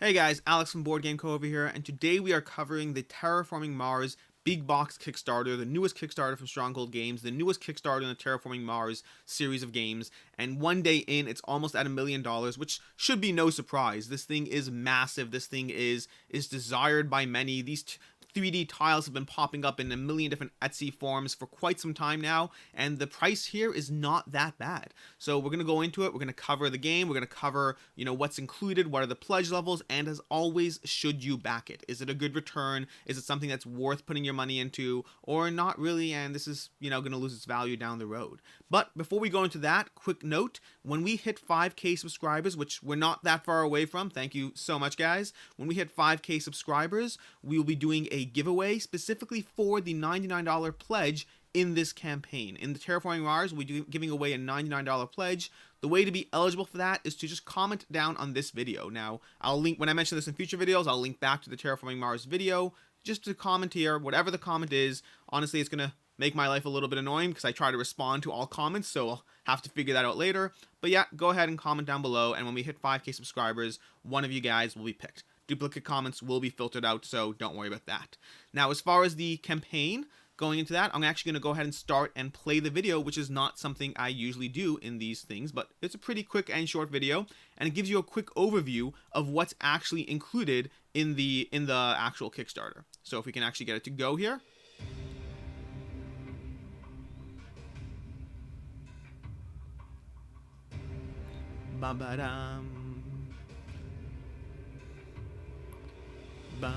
Hey guys, Alex from BoardGameCo over here, and today we are covering the Terraforming Mars Big Box Kickstarter, the newest Kickstarter from Stronghold Games, the newest Kickstarter in the Terraforming Mars series of games, and one day in, it's almost at $1 million, which should be no surprise. This thing is massive, this thing is desired by many. These 3D tiles have been popping up in a million different Etsy forms for quite some time now, and the price here is not that bad. So we're going to go into it, we're going to cover the game, we're going to cover, what's included, what are the pledge levels, and as always, should you back it? Is it a good return? Is it something that's worth putting your money into, or not really, and this is, going to lose its value down the road? But before we go into that, quick note, when we hit 5K subscribers, which we're not that far away from, thank you so much guys, when we hit 5K subscribers, we will be doing a giveaway specifically for the $99 pledge in this campaign. In the Terraforming Mars, we'll be giving away a $99 pledge. The way to be eligible for that is to just comment down on this video. Now, I'll link, when I mention this in future videos, I'll link back to the Terraforming Mars video, just to comment here, whatever the comment is. Honestly, it's going to make my life a little bit annoying because I try to respond to all comments, so I'll have to figure that out later. But yeah, go ahead and comment down below, and when we hit 5K subscribers, one of you guys will be picked. Duplicate comments will be filtered out, so don't worry about that. Now, as far as the campaign, going into that, I'm actually going to go ahead and start and play the video, which is not something I usually do in these things, but it's a pretty quick and short video, and it gives you a quick overview of what's actually included in the actual Kickstarter. So if we can actually get it to go here. Ba-ba-dum. Bum.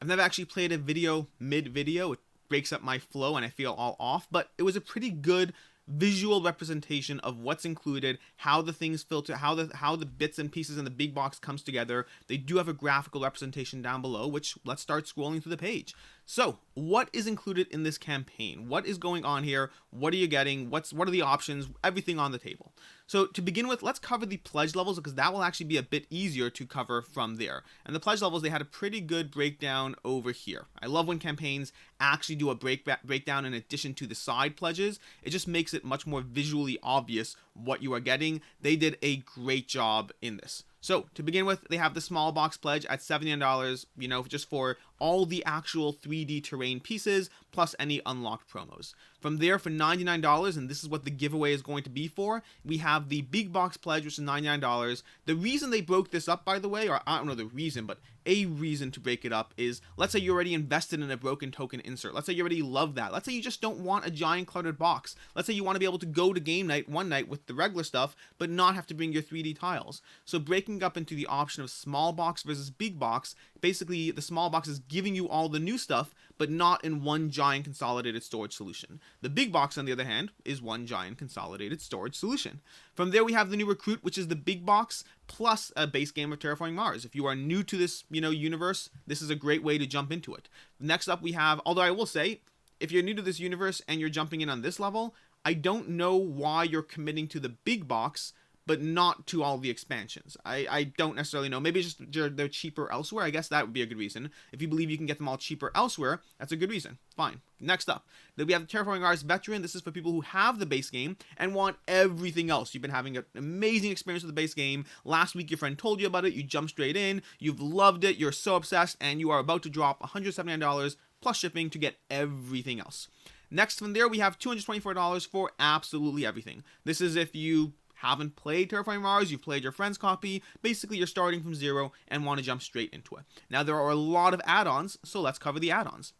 I've never actually played a video mid-video. It breaks up my flow and I feel all off, but it was a pretty good visual representation of what's included, how the things filter, how the bits and pieces in the big box comes together. They do have a graphical representation down below, which let's start scrolling through the page. So, what is included in this campaign? What is going on here? What are you getting? What are the options? Everything on the table. So, to begin with, let's cover the pledge levels because that will actually be a bit easier to cover from there. And the pledge levels, they had a pretty good breakdown over here. I love when campaigns actually do a breakdown in addition to the side pledges. It just makes it much more visually obvious what you are getting. They did a great job in this. So, to begin with, they have the small box pledge at $79, just for all the actual 3D terrain pieces, plus any unlocked promos. From there, for $99, and this is what the giveaway is going to be for, we have the big box pledge, which is $99. The reason they broke this up, by the way, or I don't know the reason, but a reason to break it up is, let's say you already invested in a broken token insert. Let's say you already love that. Let's say you just don't want a giant cluttered box. Let's say you want to be able to go to game night one night with the regular stuff, but not have to bring your 3D tiles. So breaking up into the option of small box versus big box, basically the small box is giving you all the new stuff, but not in one giant consolidated storage solution. The big box, on the other hand, is one giant consolidated storage solution. From there, we have the new recruit, which is the big box plus a base game of Terraforming Mars. If you are new to this, universe, this is a great way to jump into it. Next up, we have, although I will say, if you're new to this universe and you're jumping in on this level, I don't know why you're committing to the big box but not to all the expansions. I don't necessarily know. Maybe it's just they're cheaper elsewhere. I guess that would be a good reason. If you believe you can get them all cheaper elsewhere, that's a good reason. Fine. Next up, then we have the Terraforming Mars Veteran. This is for people who have the base game and want everything else. You've been having an amazing experience with the base game. Last week, your friend told you about it. You jumped straight in. You've loved it. You're so obsessed, and you are about to drop $179 plus shipping to get everything else. Next from there, we have $224 for absolutely everything. This is if you haven't played Terraforming Mars, you've played your friend's copy, basically you're starting from zero and want to jump straight into it. Now there are a lot of add-ons, so let's cover the add-ons.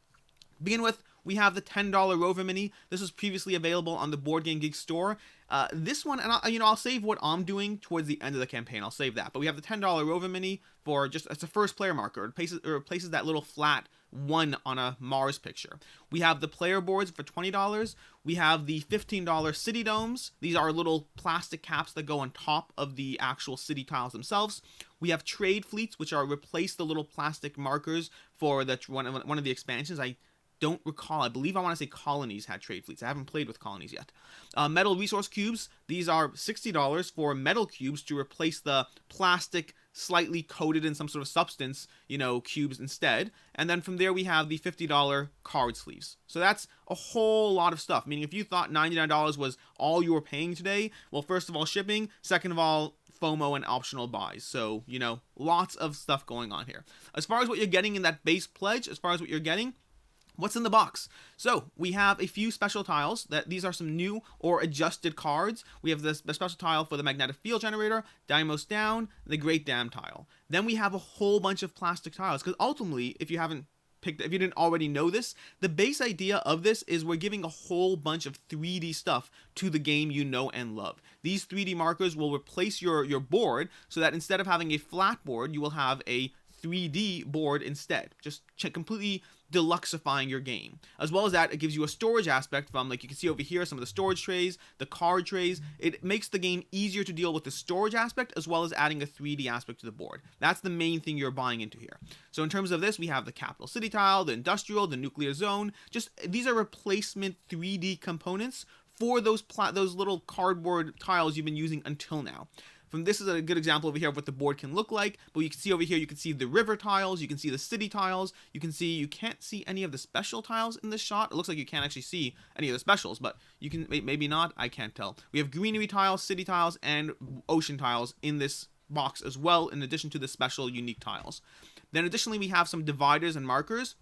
Begin with, we have the $10 Rover Mini. This was previously available on the BoardGameGeek store. This one, and I'll save what I'm doing towards the end of the campaign. I'll save that. But we have the $10 Rover Mini for just, it's a first player marker. It replaces that little flat 1 on a Mars picture. We have the player boards for $20. We have the $15 city domes. These are little plastic caps that go on top of the actual city tiles themselves. We have trade fleets, which are replace the little plastic markers for the one of the expansions. I don't recall. I believe I want to say Colonies had trade fleets. I haven't played with Colonies yet. Metal resource cubes. These are $60 for metal cubes to replace the plastic slightly coated in some sort of substance, cubes instead. And then from there we have the $50 card sleeves. So that's a whole lot of stuff. Meaning if you thought $99 was all you were paying today, well, first of all, shipping, second of all, FOMO and optional buys. So, lots of stuff going on here. As far as what you're getting in that base pledge, what's in the box? So we have a few special tiles. These are some new or adjusted cards. We have the special tile for the magnetic field generator, Dynamos Down, the Great Dam tile. Then we have a whole bunch of plastic tiles, because ultimately, if you didn't already know this, the base idea of this is we're giving a whole bunch of 3D stuff to the game you know and love. These 3D markers will replace your board, so that instead of having a flat board, you will have a 3D board instead. Just completely deluxifying your game. As well as that, it gives you a storage aspect from, like you can see over here, some of the storage trays, the card trays. It makes the game easier to deal with the storage aspect, as well as adding a 3D aspect to the board. That's the main thing you're buying into here. So in terms of this, we have the capital city tile, the industrial, the nuclear zone. These are replacement 3D components for those little cardboard tiles you've been using until now. This is a good example over here of what the board can look like. But you can see over here, you can see the river tiles, you can see the city tiles, you can't see any of the special tiles in this shot. It looks like you can't actually see any of the specials, but you can, maybe not, I can't tell. We have greenery tiles, city tiles, and ocean tiles in this box as well, in addition to the special unique tiles. Then additionally, we have some dividers and markers.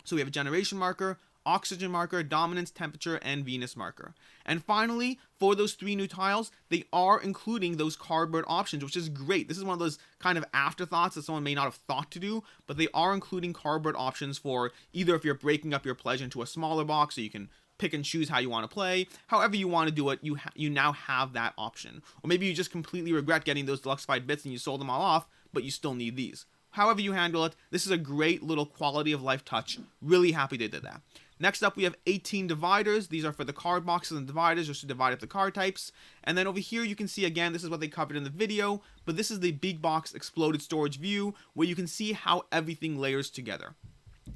So we have a generation marker, oxygen marker, dominance, temperature, and Venus marker. And finally, for those 3 new tiles, they are including those cardboard options, which is great. This is one of those kind of afterthoughts that someone may not have thought to do, but they are including cardboard options for either if you're breaking up your pledge into a smaller box, so you can pick and choose how you want to play. However you want to do it, you now have that option. Or maybe you just completely regret getting those deluxified bits and you sold them all off, but you still need these. However you handle it, this is a great little quality of life touch. Really happy they did that. Next up, we have 18 dividers. These are for the card boxes and dividers, just to divide up the card types. And then over here, you can see, again, this is what they covered in the video, but this is the big box exploded storage view, where you can see how everything layers together.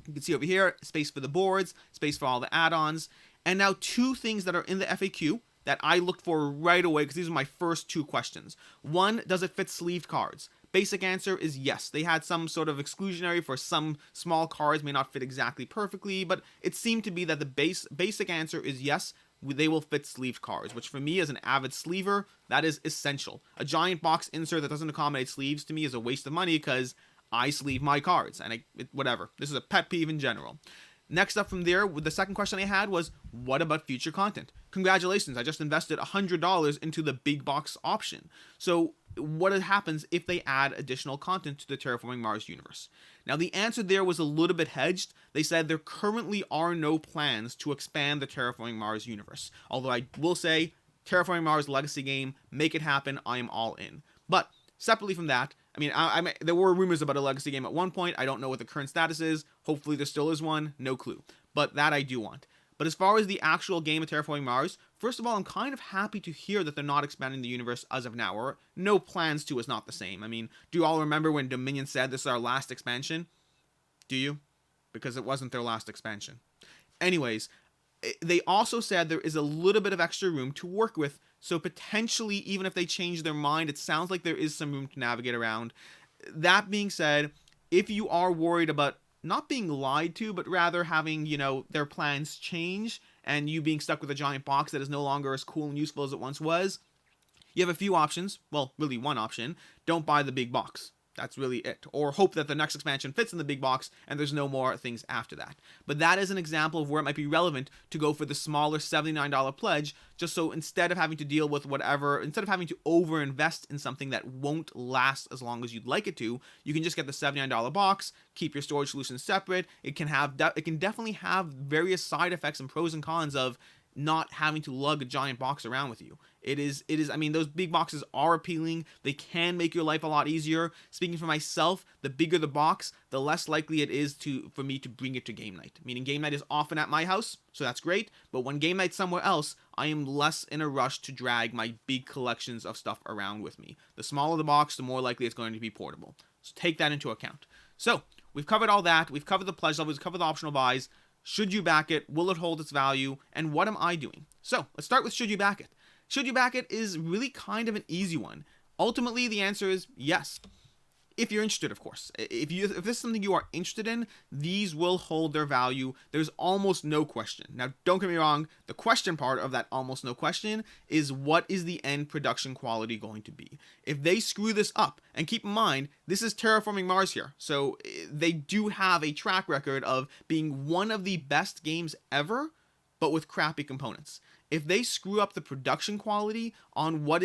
You can see over here, space for the boards, space for all the add-ons. And now 2 things that are in the FAQ that I looked for right away, because these are my first 2 questions. One, does it fit sleeved cards? Basic answer is yes. They had some sort of exclusionary for some small cards, may not fit exactly perfectly, but it seemed to be that the basic answer is yes, they will fit sleeved cards, which for me as an avid sleever, that is essential. A giant box insert that doesn't accommodate sleeves to me is a waste of money, because I sleeve my cards, and whatever. This is a pet peeve in general. Next up from there, the second question I had was, what about future content? Congratulations, I just invested $100 into the big box option. So what happens if they add additional content to the Terraforming Mars universe? Now the answer there was a little bit hedged. They said there currently are no plans to expand the Terraforming Mars universe. Although I will say, Terraforming Mars legacy game, make it happen, I am all in. But separately from that, I mean, there were rumors about a legacy game at one point. I don't know what the current status is. Hopefully there still is one. No clue. But that I do want. But as far as the actual game of Terraforming Mars, first of all, I'm kind of happy to hear that they're not expanding the universe as of now, or no plans to is not the same. I mean, do you all remember when Dominion said this is our last expansion? Do you? Because it wasn't their last expansion. Anyways, they also said there is a little bit of extra room to work with, so potentially, even if they change their mind, it sounds like there is some room to navigate around. That being said, if you are worried about not being lied to, but rather having, their plans change, and you being stuck with a giant box that is no longer as cool and useful as it once was, you have a few options. Well, really one option. Don't buy the big box. That's really it. Or hope that the next expansion fits in the big box and there's no more things after that. But that is an example of where it might be relevant to go for the smaller $79 pledge, just so instead of having to deal with instead of having to overinvest in something that won't last as long as you'd like it to, you can just get the $79 box, keep your storage solutions separate. It can definitely have various side effects and pros and cons of not having to lug a giant box around with you. It is, I mean, those big boxes are appealing. They can make your life a lot easier. Speaking for myself, the bigger the box, the less likely it is for me to bring it to game night. Meaning game night is often at my house, so that's great. But when game night's somewhere else, I am less in a rush to drag my big collections of stuff around with me. The smaller the box, the more likely it's going to be portable. So take that into account. So we've covered all that. We've covered the pledge levels, we've covered the optional buys. Should you back it? Will it hold its value? And what am I doing? So let's start with should you back it? Should you back it is really kind of an easy one. Ultimately, the answer is yes. if you're interested, of course. If this is something you are interested in, these will hold their value. There's almost no question. Now, don't get me wrong, the question part of that almost no question is, what is the end production quality going to be? If they screw this up, and keep in mind, this is Terraforming Mars here, so they do have a track record of being one of the best games ever, but with crappy components. If they screw up the production quality on what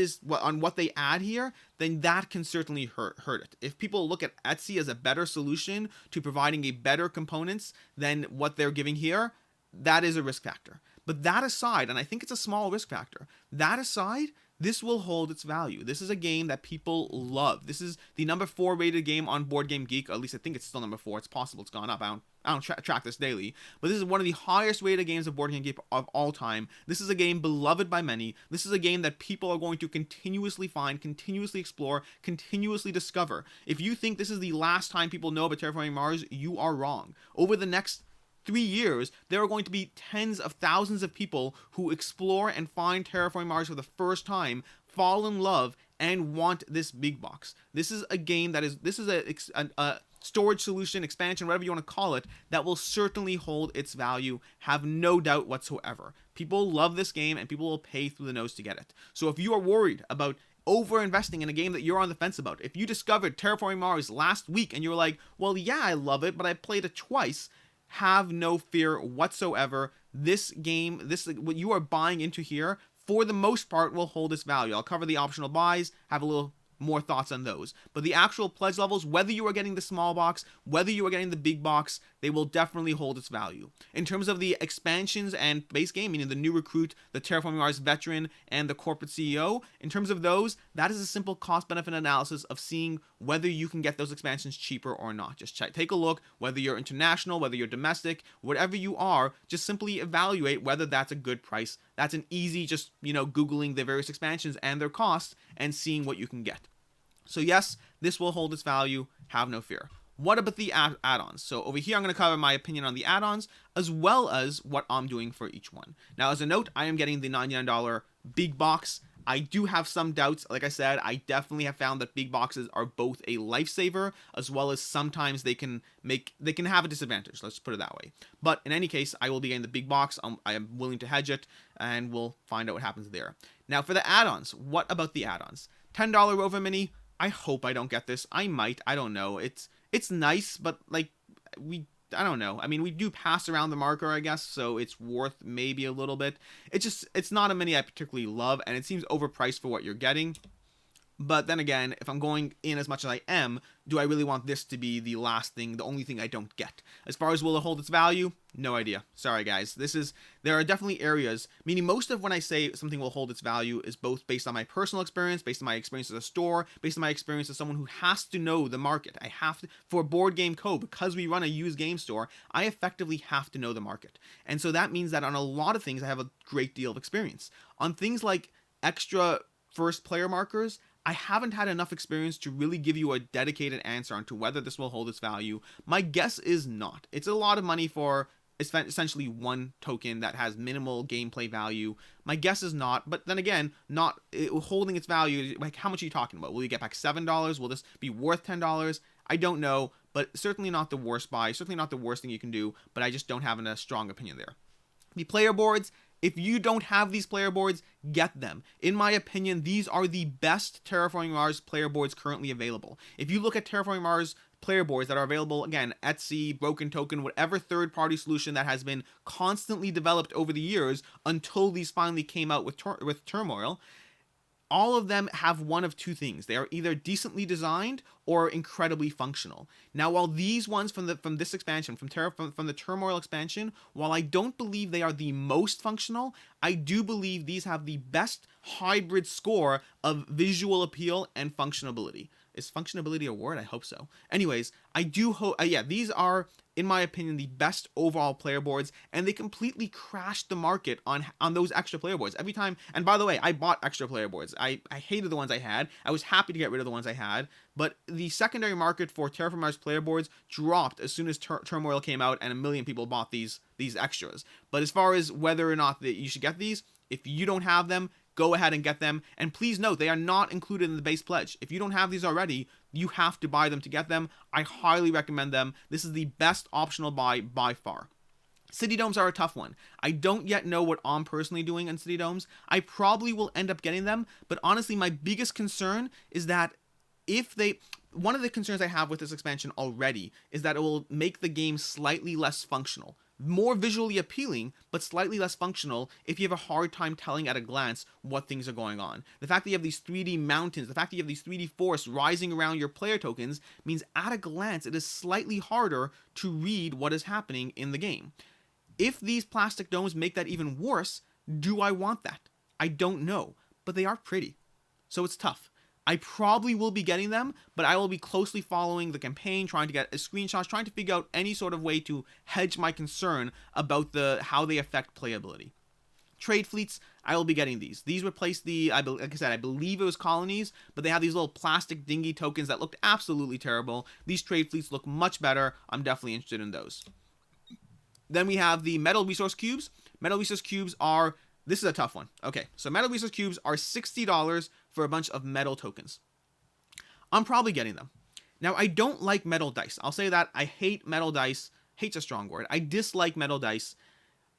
they add here, then that can certainly hurt it. If people look at Etsy as a better solution to providing a better components than what they're giving here, that is a risk factor. But that aside, and I think it's a small risk factor, that aside, this will hold its value. This is a game that people love. This is the number 4 rated game on BoardGameGeek. At least I think it's still number 4. It's possible it's gone up. I don't track this daily. But this is one of the highest rated games of BoardGameGeek of all time. This is a game beloved by many. This is a game that people are going to continuously find, continuously explore, continuously discover. If you think this is the last time people know about Terraforming Mars, you are wrong. Over the next 3 years, there are going to be tens of thousands of people who explore and find Terraforming Mars for the first time, fall in love, and want this big box. This is a game that is, this is a storage solution, expansion, whatever you want to call it, that will certainly hold its value, have no doubt whatsoever. People love this game, and people will pay through the nose to get it. So if you are worried about over investing in a game that you're on the fence about, if you discovered Terraforming Mars last week and you were like, well, yeah, I love it, but I played it twice, have no fear whatsoever. This game, what you are buying into here, for the most part, will hold its value. I'll cover the optional buys, have a little more thoughts on those. But the actual pledge levels, whether you are getting the small box, whether you are getting the big box, they will definitely hold its value. In terms of the expansions and base game, meaning the new recruit, the Terraforming Mars veteran, and the corporate CEO, in terms of those, that is a simple cost-benefit analysis of seeing whether you can get those expansions cheaper or not. Just take a look, whether you're international, whether you're domestic, whatever you are, just simply evaluate whether that's a good price. That's an easy, just, Googling the various expansions and their costs and seeing what you can get. So yes, this will hold its value, have no fear. What about the add-ons? So over here, I'm going to cover my opinion on the add-ons, as well as what I'm doing for each one. Now, as a note, I am getting the $99 big box. I do have some doubts. Like I said, I definitely have found that big boxes are both a lifesaver, as well as sometimes they can have a disadvantage. Let's put it that way. But in any case, I will be getting the big box. I am willing to hedge it, and we'll find out what happens there. Now, for the add-ons, what about the add-ons? $10 Rover Mini. I hope I don't get this. I might. I don't know. It's nice, but I don't know. I mean, we do pass around the marker, I guess, so it's worth maybe a little bit. It's not a mini I particularly love, and it seems overpriced for what you're getting. But then again, if I'm going in as much as I am, do I really want this to be the last thing, the only thing I don't get? As far as will it hold its value? No idea. Sorry, guys. There are definitely areas, meaning most of when I say something will hold its value is both based on my personal experience, based on my experience as a store, based on my experience as someone who has to know the market. I have to, for BoardGameCo, because we run a used game store, I effectively have to know the market. And so that means that on a lot of things, I have a great deal of experience. On things like extra first player markers, I haven't had enough experience to really give you a dedicated answer onto whether this will hold its value. My guess is not. It's a lot of money for essentially one token that has minimal gameplay value. My guess is not, but then again, not holding its value. Like, how much are you talking about? Will you get back $7? Will this be worth $10? I don't know, but certainly not the worst buy, certainly not the worst thing you can do, but I just don't have a strong opinion there. The player boards, if you don't have these player boards, get them. In my opinion, these are the best Terraforming Mars player boards currently available. If you look at Terraforming Mars player boards that are available, again, Etsy, Broken Token, whatever third-party solution that has been constantly developed over the years until these finally came out with Turmoil, all of them have one of two things. They are either decently designed or incredibly functional. Now, while these ones from this expansion, from the Turmoil expansion, while I don't believe they are the most functional, I do believe these have the best hybrid score of visual appeal and functionability. Is functionability a word? I hope so. Anyways, I do hope, these are, in my opinion, the best overall player boards, and they completely crashed the market on those extra player boards. Every time, and by the way, I bought extra player boards. I hated the ones I had. I was happy to get rid of the ones I had, but the secondary market for Terraforming Mars player boards dropped as soon as Turmoil came out, and a million people bought these extras. But as far as whether or not that you should get these, if you don't have them, go ahead and get them. And please note, they are not included in the base pledge. If you don't have these already, you have to buy them to get them. I highly recommend them. This is the best optional buy by far. City domes are a tough one. I don't yet know what I'm personally doing on city domes. I probably will end up getting them, but honestly, my biggest concern is that one of the concerns I have with this expansion already is that it will make the game slightly less functional. More visually appealing, but slightly less functional if you have a hard time telling at a glance what things are going on. The fact that you have these 3D mountains, the fact that you have these 3D forests rising around your player tokens means at a glance it is slightly harder to read what is happening in the game. If these plastic domes make that even worse, do I want that? I don't know, but they are pretty, so it's tough. I probably will be getting them, but I will be closely following the campaign, trying to get screenshots, trying to figure out any sort of way to hedge my concern about how they affect playability. Trade fleets, I will be getting these. These replace like I said, I believe it was colonies, but they have these little plastic dinghy tokens that looked absolutely terrible. These trade fleets look much better. I'm definitely interested in those. Then we have the metal resource cubes. Metal resource cubes are... This is a tough one. Okay, so metal resource cubes are $60 for a bunch of metal tokens. I'm probably getting them. Now, I don't like metal dice. I'll say that. I hate metal dice. Hate's a strong word. I dislike metal dice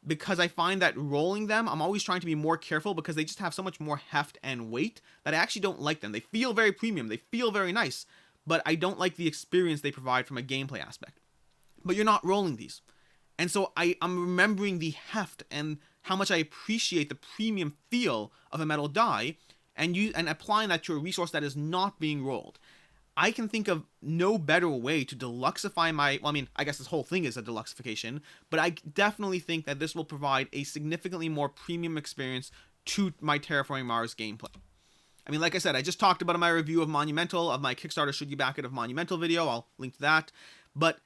because I find that rolling them, I'm always trying to be more careful because they just have so much more heft and weight that I actually don't like them. They feel very premium. They feel very nice, but I don't like the experience they provide from a gameplay aspect. But you're not rolling these. And so I'm remembering the heft and how much I appreciate the premium feel of a metal die and applying that to a resource that is not being rolled. I can think of no better way to deluxify I guess this whole thing is a deluxification, but I definitely think that this will provide a significantly more premium experience to my Terraforming Mars gameplay. I mean, like I said, I just talked about my review of Monumental, of my Kickstarter Should You Back It of Monumental video. I'll link to that. But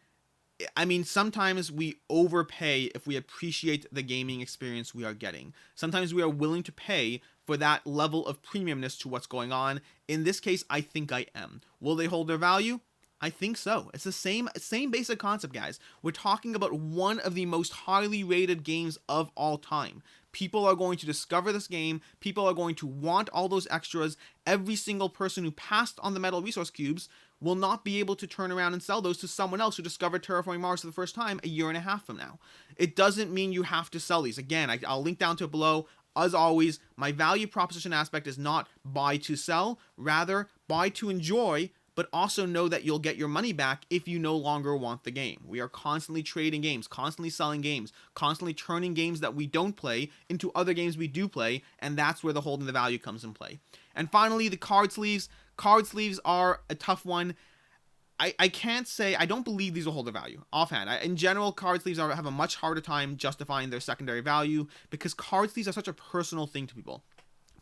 I mean, sometimes we overpay if we appreciate the gaming experience we are getting. Sometimes we are willing to pay for that level of premiumness to what's going on. In this case, I think I am. Will they hold their value? I think so. It's the same basic concept, guys. We're talking about one of the most highly rated games of all time. People are going to discover this game. People are going to want all those extras. Every single person who passed on the metal resource cubes will not be able to turn around and sell those to someone else who discovered Terraforming Mars for the first time a year and a half from now. It doesn't mean you have to sell these. Again, I'll link down to it below. As always, my value proposition aspect is not buy to sell, rather buy to enjoy, but also know that you'll get your money back if you no longer want the game. We are constantly trading games, constantly selling games, constantly turning games that we don't play into other games we do play, and that's where the holding the value comes in play. And finally, the card sleeves. Card sleeves are a tough one. I can't say, I don't believe these will hold their value offhand. In general, card sleeves have a much harder time justifying their secondary value because card sleeves are such a personal thing to people.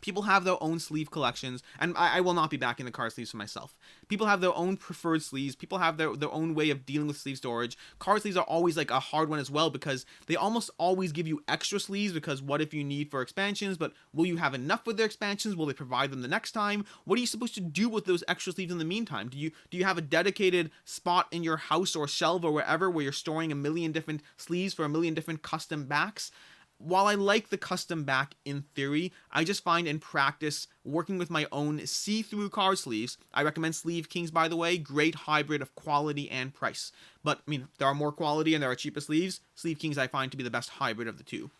People have their own sleeve collections, and I will not be backing the card sleeves for myself. People have their own preferred sleeves. People have their own way of dealing with sleeve storage. Card sleeves are always like a hard one as well because they almost always give you extra sleeves because what if you need for expansions, but will you have enough with their expansions? Will they provide them the next time? What are you supposed to do with those extra sleeves in the meantime? Do you have a dedicated spot in your house or shelf or wherever where you're storing a million different sleeves for a million different custom backs? While I like the custom back in theory, I just find in practice, working with my own see-through card sleeves, I recommend Sleeve Kings, by the way, great hybrid of quality and price. But, I mean, there are more quality and there are cheaper sleeves. Sleeve Kings I find to be the best hybrid of the two.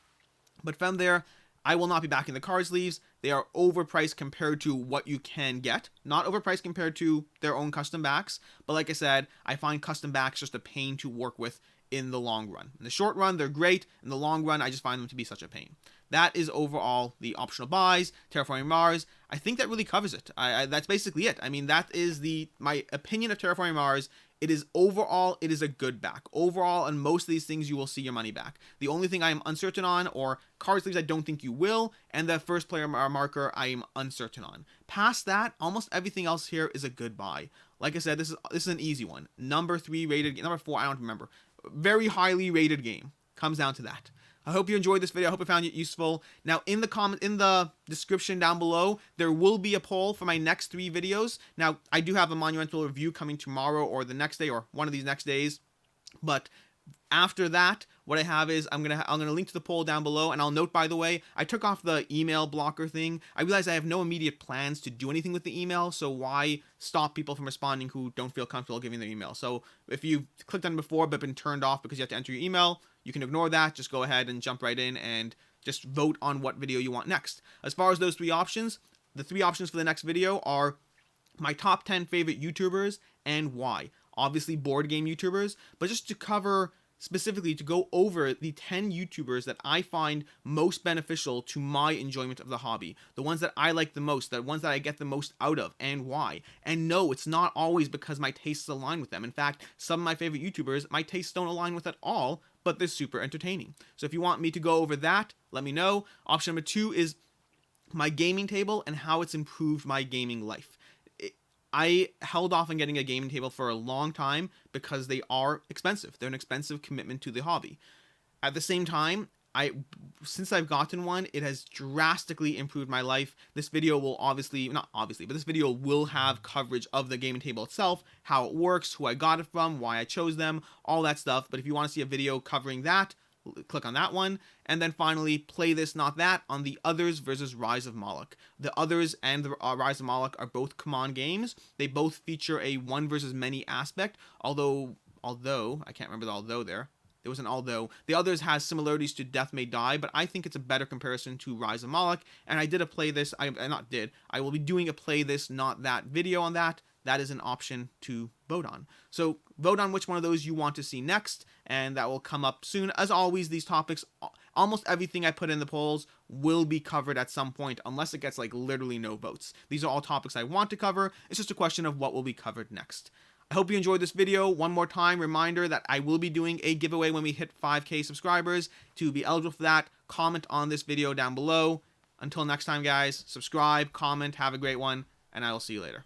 But from there, I will not be backing the card sleeves. They are overpriced compared to what you can get. Not overpriced compared to their own custom backs. But like I said, I find custom backs just a pain to work with in the long run. In the short run, they're great. In the long run, I just find them to be such a pain. That is overall the optional buys, Terraforming Mars. I think that really covers it. That's basically it. I mean, that is my opinion of Terraforming Mars. It is a good back. Overall, on most of these things, you will see your money back. The only thing I am uncertain on, or card sleeves I don't think you will, and the first player marker I am uncertain on. Past that, almost everything else here is a good buy. Like I said, this is an easy one. Number 3 rated, number 4, I don't remember. Very highly rated game. Comes down to that. I hope you enjoyed this video. I hope I found it useful. Now, in the description down below, there will be a poll for my next 3 videos. Now, I do have a Monumental review coming tomorrow or the next day or one of these next days. But After that, what I have is I'm gonna link to the poll down below, and I'll note, by the way, I took off the email blocker thing. I realize I have no immediate plans to do anything with the email, so why stop people from responding who don't feel comfortable giving their email? So if you've clicked on it before but been turned off because you have to enter your email, you can ignore that. Just go ahead and jump right in and just vote on what video you want next. As far as those three options, the three options for the next video are my top 10 favorite YouTubers and why. Obviously board game YouTubers, but just to cover specifically, to go over the 10 YouTubers that I find most beneficial to my enjoyment of the hobby, the ones that I like the most, the ones that I get the most out of, and why. And no, it's not always because my tastes align with them. In fact, some of my favorite YouTubers, my tastes don't align with at all, but they're super entertaining. So if you want me to go over that, let me know. Option number 2 is my gaming table and how it's improved my gaming life. I held off on getting a gaming table for a long time because they are expensive. They're an expensive commitment to the hobby. At the same time, since I've gotten one, it has drastically improved my life. This video will but this video will have coverage of the gaming table itself, how it works, who I got it from, why I chose them, all that stuff. But if you want to see a video covering that, click on that one. And then finally, Play This Not That on the Others versus Rise of Moloch. The Others and the Rise of Moloch are both command games. They both feature a one versus many aspect, although I can't remember the although there. There was an although. The Others has similarities to Death May Die, but I think it's a better comparison to Rise of Moloch. And I did a Play This, I will be doing a Play This Not That video on that. That is an option to vote on. So vote on which one of those you want to see next, and that will come up soon. As always, these topics, almost everything I put in the polls will be covered at some point, unless it gets like literally no votes. These are all topics I want to cover. It's just a question of what will be covered next. I hope you enjoyed this video. One more time, reminder that I will be doing a giveaway when we hit 5K subscribers. To be eligible for that, comment on this video down below. Until next time, guys, subscribe, comment, have a great one, and I will see you later.